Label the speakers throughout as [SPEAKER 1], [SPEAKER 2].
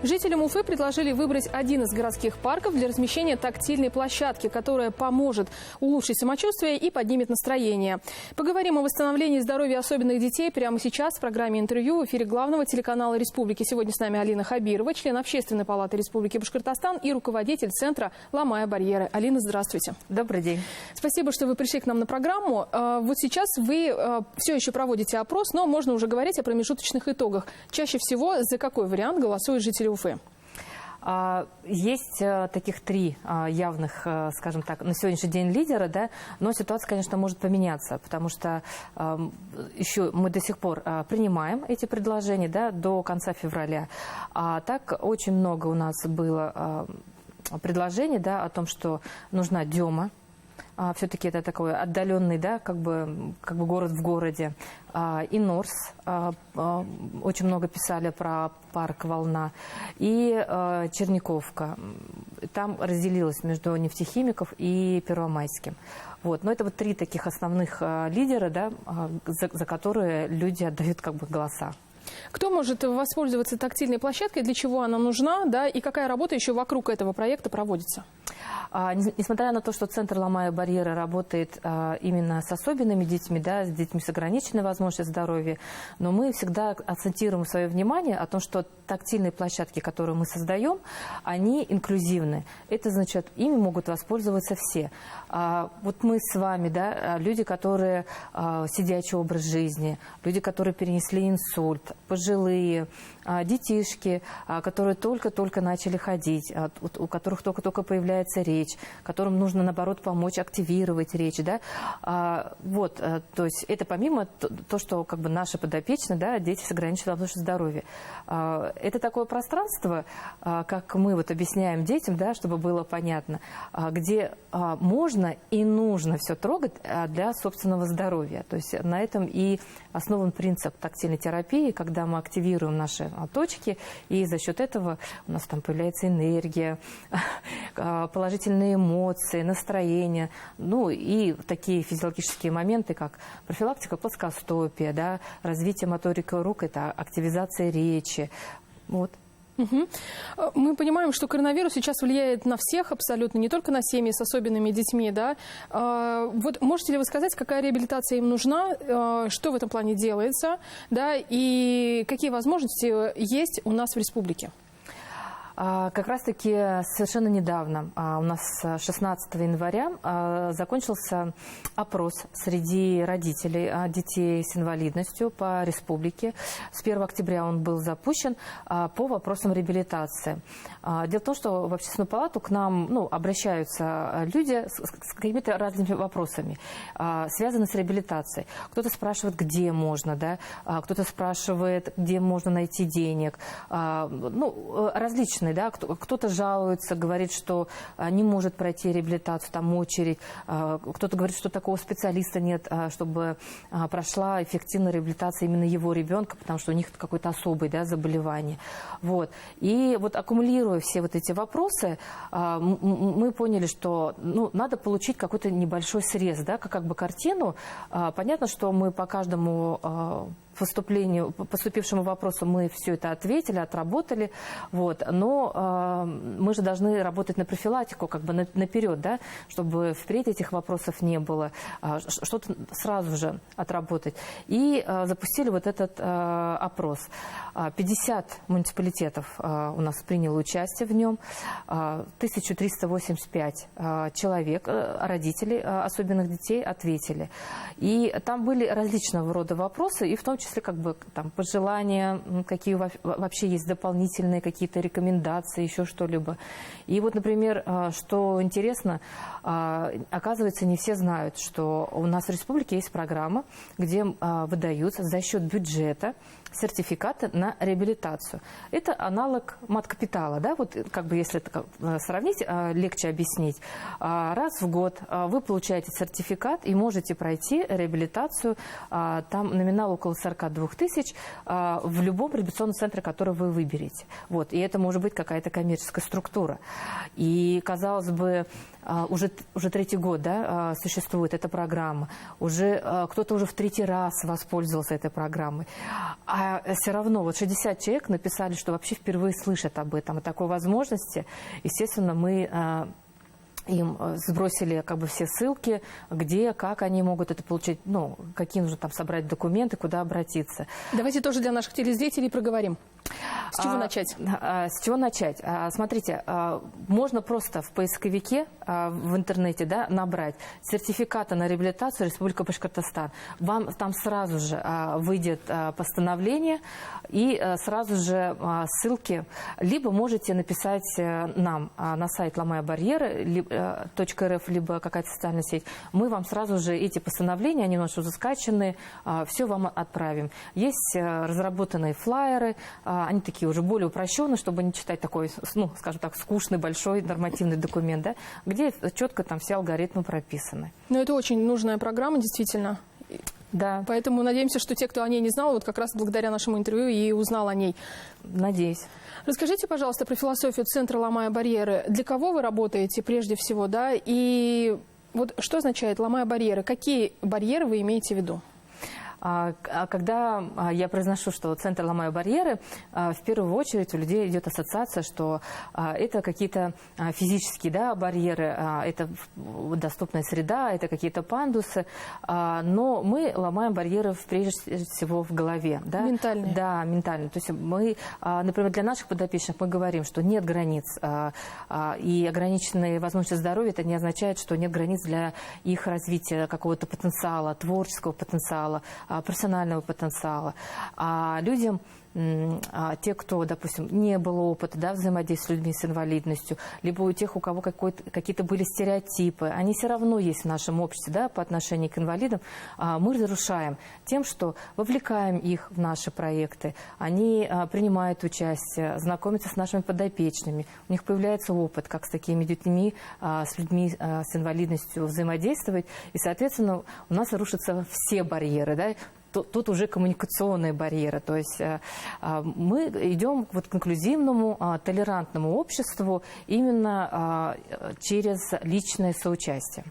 [SPEAKER 1] Жителям Уфы предложили выбрать один из городских парков для размещения тактильной площадки, которая поможет улучшить самочувствие и поднимет настроение. Поговорим о восстановлении здоровья особенных детей прямо сейчас в программе «Интервью» в эфире главного телеканала Республики. Сегодня с нами Алина Хабирова, член Общественной палаты Республики Башкортостан и руководитель центра «Ломая барьеры». Алина, здравствуйте.
[SPEAKER 2] Добрый день.
[SPEAKER 1] Спасибо, что вы пришли к нам на программу. Вот сейчас вы все еще проводите опрос, но можно уже говорить о промежуточных итогах. Чаще всего за какой вариант голосуют жители Уфы?
[SPEAKER 2] Есть таких три явных, скажем так, на сегодняшний день лидера, да, но ситуация, конечно, может поменяться, потому что еще мы до сих пор принимаем эти предложения, да, до конца февраля. А так очень много у нас было предложений, да, о том, что нужна Дема. Все-таки это такой отдаленный, да, как бы город в городе. И Норс, очень много писали про парк «Волна», и Черниковка. Там разделилось между нефтехимиков и Первомайским. Вот. Но это вот три таких основных лидера, да, за которые люди отдают как бы голоса.
[SPEAKER 1] Кто может воспользоваться тактильной площадкой, для чего она нужна, да, и какая работа еще вокруг этого проекта проводится?
[SPEAKER 2] Несмотря на то, что Центр «Ломая барьеры» работает именно с особенными детьми, да, с детьми с ограниченной возможностью здоровья, но мы всегда акцентируем свое внимание о том, что тактильные площадки, которые мы создаем, они инклюзивны. Это значит, ими могут воспользоваться все. Вот мы с вами, да, люди, которые сидячий образ жизни, люди, которые перенесли инсульт, пожилые, детишки, которые только-только начали ходить, у которых только-только появляется речь, которым нужно, наоборот, помочь активировать речь. Да? Вот, то есть это помимо то, что как бы наши подопечные, да, дети с ограниченной возможностью здоровья. Это такое пространство, как мы вот объясняем детям, да, чтобы было понятно, где можно и нужно все трогать для собственного здоровья. То есть на этом и основан принцип тактильной терапии, когда мы активируем наши точки, и за счет этого у нас там появляется энергия, положительные эмоции, настроение, ну и такие физиологические моменты, как профилактика плоскостопия, да, развитие моторики рук, это активизация речи. Вот.
[SPEAKER 1] Угу. Мы понимаем, что коронавирус сейчас влияет на всех абсолютно, не только на семьи с особенными детьми. Да? Вот можете ли вы сказать, какая реабилитация им нужна, что в этом плане делается, да, и какие возможности есть у нас в республике?
[SPEAKER 2] Как раз-таки совершенно недавно, у нас 16 января, закончился опрос среди родителей детей с инвалидностью по республике. С 1 октября он был запущен по вопросам реабилитации. Дело в том, что в Общественную палату к нам обращаются люди с какими-то разными вопросами, связанными с реабилитацией. Кто-то спрашивает, где можно, да? Кто-то спрашивает, где можно найти денег. Ну, различные. Да? Кто-то жалуется, говорит, что не может пройти реабилитацию, там очередь. Кто-то говорит, что такого специалиста нет, чтобы прошла эффективная реабилитация именно его ребенка, потому что у них какое-то особое, да, заболевание. Вот. И вот аккумулируя все вот эти вопросы, мы поняли, что надо получить какой-то небольшой срез, да, как бы картину. Понятно, что мы по каждому поступившему вопросу мы все это ответили, отработали, вот, но мы же должны работать на профилактику, как бы наперед, да, чтобы впредь этих вопросов не было, что-то сразу же отработать. И запустили вот этот опрос. 50 муниципалитетов у нас приняло участие в нем, 1385 человек, родителей особенных детей, ответили. И там были различного рода вопросы, и в том числе как бы там пожелания, какие вообще есть дополнительные какие-то рекомендации, еще что-либо. И вот, например, что интересно, оказывается, не все знают, что у нас в республике есть программа, где выдаются за счет бюджета сертификаты на реабилитацию. Это аналог мат-капитала, да, вот как бы если это сравнить, легче объяснить. Раз в год вы получаете сертификат и можете пройти реабилитацию, там номинал около 40 42 тысяч в любом реабилитационном центре, который вы выберете. Вот. И это может быть какая-то коммерческая структура. И, казалось бы, уже третий год, да, существует эта программа. Кто-то уже в третий раз воспользовался этой программой. А все равно вот 60 человек написали, что вообще впервые слышат об этом. О такой возможности, естественно, мы им сбросили как бы все ссылки, где, как они могут это получить, ну, какие нужно там собрать документы, куда обратиться.
[SPEAKER 1] Давайте тоже для наших телезрителей проговорим. С чего начать?
[SPEAKER 2] С чего начать? Смотрите, можно просто в поисковике в интернете, да, набрать сертификаты на реабилитацию Республика Башкортостан. Вам там сразу же выйдет постановление и сразу же ссылки. Либо можете написать нам на сайт «Ломая барьеры», .рф, либо какая-то социальная сеть. Мы вам сразу же эти постановления, они у нас уже скачаны, все вам отправим. Есть разработанные флаеры, они такие уже более упрощенные, чтобы не читать такой, ну, скажем так, скучный, большой нормативный документ, да, где четко там все алгоритмы прописаны.
[SPEAKER 1] Ну, это очень нужная программа, действительно.
[SPEAKER 2] Да.
[SPEAKER 1] Поэтому надеемся, что те, кто о ней не знал, вот как раз благодаря нашему интервью и узнал о ней.
[SPEAKER 2] Надеюсь.
[SPEAKER 1] Расскажите, пожалуйста, про философию Центра «Ломая барьеры». Для кого вы работаете прежде всего, да? И вот что означает «Ломая барьеры»? Какие барьеры вы имеете в виду?
[SPEAKER 2] Когда я произношу, что Центр «Ломая барьеры», в первую очередь у людей идет ассоциация, что это какие-то физические, да, барьеры, это доступная среда, это какие-то пандусы, но мы ломаем барьеры прежде всего в голове. Да?
[SPEAKER 1] Ментальные.
[SPEAKER 2] Да, ментально. То есть мы, например, для наших подопечных мы говорим, что нет границ, и ограниченные возможности здоровья, это не означает, что нет границ для их развития какого-то потенциала, творческого потенциала, профессионального потенциала. А людям, те, кто, допустим, не было опыта, да, взаимодействия с людьми с инвалидностью, либо у тех, у кого какие-то были стереотипы, они все равно есть в нашем обществе, да, по отношению к инвалидам, мы разрушаем тем, что вовлекаем их в наши проекты, они принимают участие, знакомятся с нашими подопечными, у них появляется опыт, как с такими детьми, с людьми с инвалидностью взаимодействовать, и, соответственно, у нас рушатся все барьеры, да. Тут уже коммуникационные барьеры. То есть мы идем вот к инклюзивному, толерантному обществу именно через личное соучастие.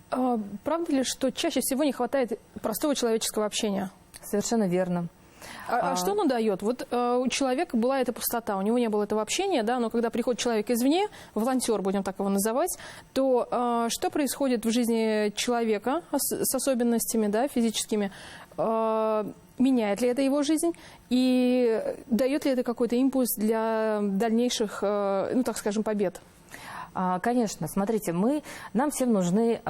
[SPEAKER 1] Правда ли, что чаще всего не хватает простого человеческого общения?
[SPEAKER 2] Совершенно верно.
[SPEAKER 1] А что оно дает? Вот у человека была эта пустота, у него не было этого общения, да, но когда приходит человек извне, волонтер, будем так его называть, то что происходит в жизни человека с особенностями, да, физическими? Меняет ли это его жизнь и дает ли это какой-то импульс для дальнейших, ну, так скажем, побед?
[SPEAKER 2] Конечно, смотрите, нам всем нужны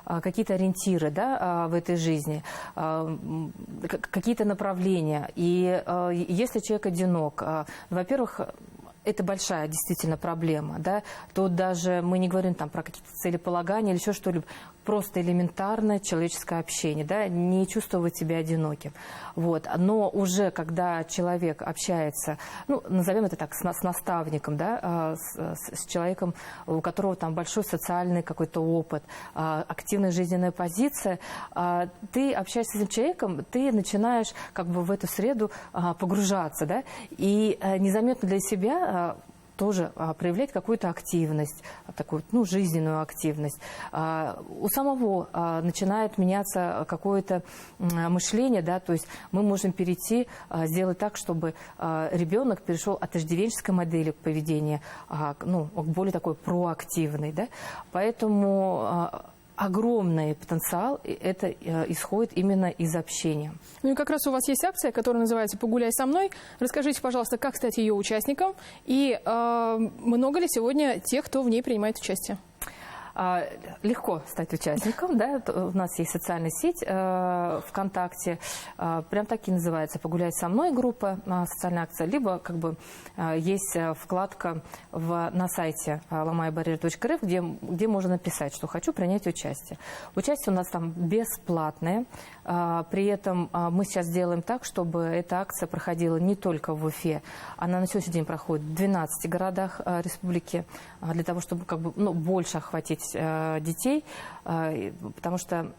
[SPEAKER 2] какие-то ориентиры, да, в этой жизни, какие-то направления. И если человек одинок, во-первых, это большая действительно проблема, да. Тут даже мы не говорим там про какие-то целеполагания или еще что-либо, просто элементарное человеческое общение, да, не чувствовать себя одиноким. Вот. Но уже когда человек общается, ну, назовем это так, с наставником, да, с человеком, у которого там большой социальный какой-то опыт, активная жизненная позиция, ты общаешься с этим человеком, ты начинаешь как бы в эту среду погружаться, да, и незаметно для себя тоже проявлять какую-то активность, такую, ну, жизненную активность. У самого начинает меняться какое-то мышление, да, то есть мы можем перейти, сделать так, чтобы ребенок перешел от иждивенческой модели поведения, ну, к более такой проактивной, да, поэтому огромный потенциал, это исходит именно из общения.
[SPEAKER 1] Ну и как раз у вас есть акция, которая называется «Погуляй со мной». Расскажите, пожалуйста, как стать ее участником и много ли сегодня тех, кто в ней принимает участие?
[SPEAKER 2] Легко стать участником, да, у нас есть социальная сеть ВКонтакте, прям так и называется «Погуляй со мной» группа, социальная акция, либо как бы есть вкладка на сайте lomayabarriere.rf, где можно написать, что хочу принять участие. Участие у нас там бесплатное, при этом мы сейчас делаем так, чтобы эта акция проходила не только в Уфе, она на сегодняшний день проходит в 12 городах республики, для того, чтобы как бы, ну, больше охватить детей, потому что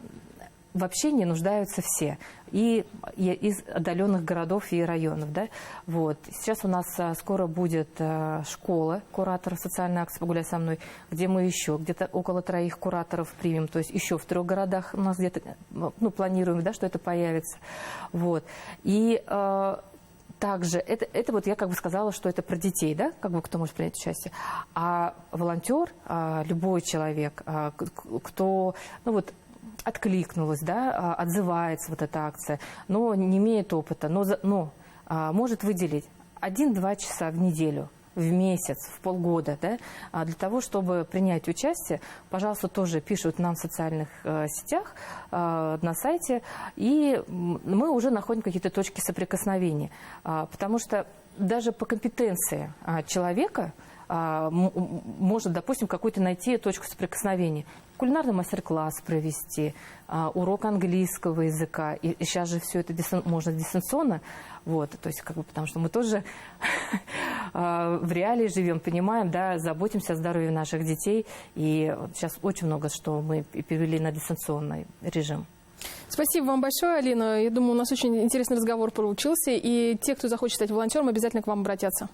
[SPEAKER 2] в общении нуждаются все, и из отдаленных городов и районов. Да? Вот. Сейчас у нас скоро будет школа кураторов социальной акции «Погуляй со мной», где мы еще где-то около 3 кураторов примем, то есть еще в 3 городах у нас где-то, ну, планируем, да, что это появится. Вот. И также, это вот я как бы сказала, что это про детей, да, как бы кто может принять участие. А волонтер, любой человек, кто, ну вот, откликнулась, да, отзывается вот эта акция, но не имеет опыта, но может выделить 1-2 часа в неделю, в месяц, в полгода, да, для того, чтобы принять участие. Пожалуйста, тоже пишут нам в социальных сетях, на сайте, и мы уже находим какие-то точки соприкосновения, потому что даже по компетенции человека может, допустим, какую-то найти точку соприкосновения. Кулинарный мастер-класс провести, урок английского языка. И сейчас же все это можно дистанционно. Вот, то есть, как бы, потому что мы тоже в реалии живем, понимаем, да, заботимся о здоровье наших детей. И сейчас очень много что мы перевели на дистанционный режим.
[SPEAKER 1] Спасибо вам большое, Алина. Я думаю, у нас очень интересный разговор получился. И те, кто захочет стать волонтером, обязательно к вам обратятся.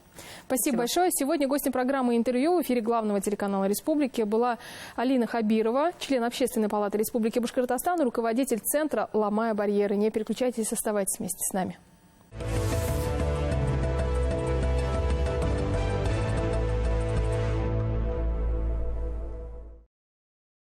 [SPEAKER 1] Спасибо большое. Сегодня гостем программы «Интервью» в эфире главного телеканала Республики была Алина Хабирова, член Общественной палаты Республики Башкортостан, руководитель центра «Ломая барьеры». Не переключайтесь, оставайтесь вместе с нами.